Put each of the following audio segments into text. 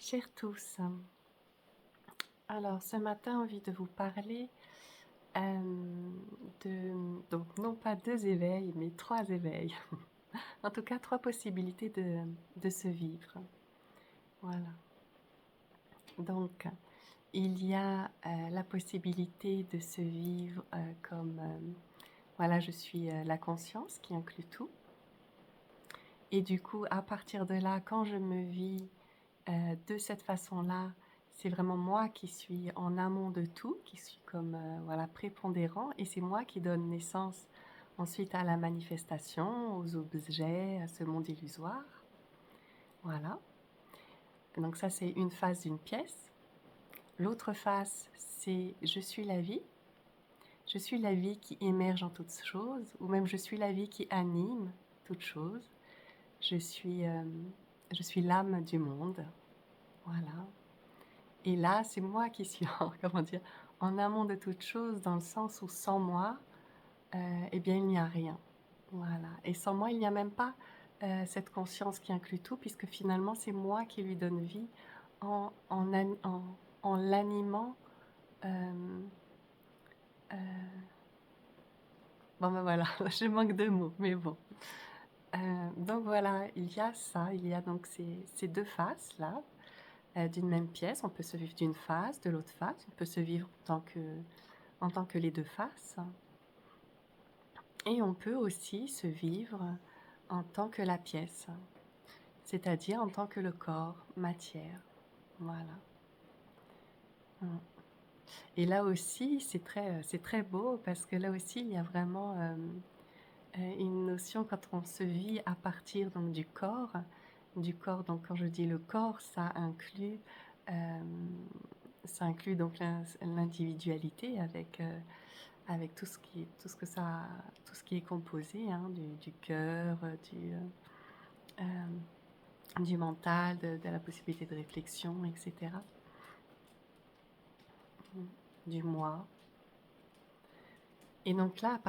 Chers tous, alors ce matin, envie de vous parler donc non pas 2 éveils, mais 3 éveils. En tout cas, 3 possibilités de se vivre. Voilà. Donc, il y a la possibilité de se vivre comme, voilà, je suis la conscience qui inclut tout. Et du coup, à partir de là, quand je me vis de cette façon-là, c'est vraiment moi qui suis en amont de tout, qui suis comme voilà, prépondérant, et c'est moi qui donne naissance ensuite à la manifestation, aux objets, à ce monde illusoire. Voilà. Donc ça, c'est une face d'une pièce. L'autre face, c'est je suis la vie. Je suis la vie qui émerge en toutes choses, ou même je suis la vie qui anime toutes choses. Je suis l'âme du monde. Voilà. Et là, c'est moi qui suis en, comment dire, en amont de toute chose, dans le sens où sans moi, eh bien, il n'y a rien. Voilà. Et sans moi, il n'y a même pas cette conscience qui inclut tout, puisque finalement, c'est moi qui lui donne vie en l'animant. Euh, bon, ben voilà, je manque de mots, mais bon. Donc voilà, il y a ça, il y a donc ces deux faces-là, d'une même pièce. On peut se vivre d'une face, de l'autre face. On peut se vivre en tant que les deux faces. Et on peut aussi se vivre en tant que la pièce, c'est-à-dire en tant que le corps, matière. Voilà. Et là aussi, c'est très beau parce que là aussi, il y a vraiment une notion quand on se vit à partir donc du corps. Du corps, donc quand je dis le corps, euh, ça inclut donc l'individualité avec tout ce tout ce qui est composé, hein, du cœur, du mental, de la possibilité de réflexion, etc. Du moi. Et donc là,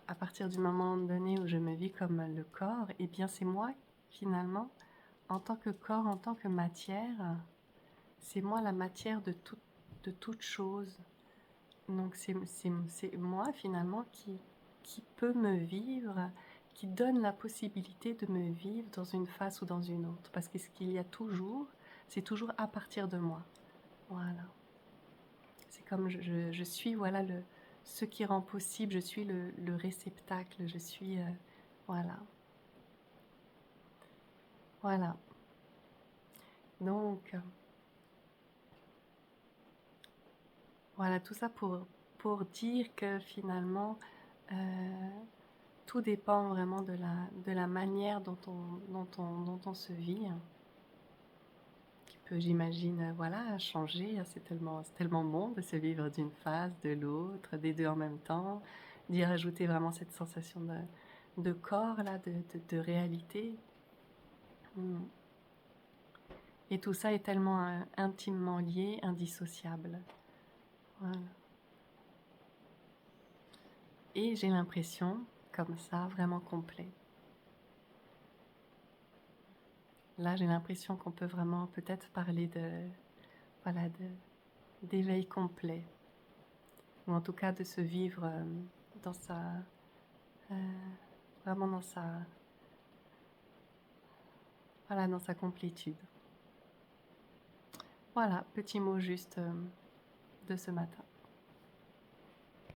à partir du moment donné où je me vis comme le corps, eh bien c'est moi, finalement, en tant que corps, en tant que matière, c'est moi la matière de toute chose. Donc c'est moi, finalement, qui peut me vivre, qui donne la possibilité de me vivre dans une face ou dans une autre. Parce que ce qu'il y a toujours, c'est toujours à partir de moi. Voilà. C'est comme je suis, voilà, ce qui rend possible, je suis le réceptacle, je suis, voilà. Voilà. Donc, voilà, tout ça pour dire que finalement, tout dépend vraiment de la manière dont on se vit, qui peut, j'imagine, voilà, changer. C'est tellement bon de se vivre d'une face, de l'autre, des deux en même temps, d'y rajouter vraiment cette sensation de corps, là, de réalité. Et tout ça est tellement intimement lié, indissociable. Voilà. Et j'ai l'impression, comme ça, vraiment complet. Là, j'ai l'impression qu'on peut vraiment peut-être parler voilà, d'éveil complet. Ou en tout cas de se vivre dans euh, vraiment voilà, dans sa complétude. Voilà, petit mot juste de ce matin.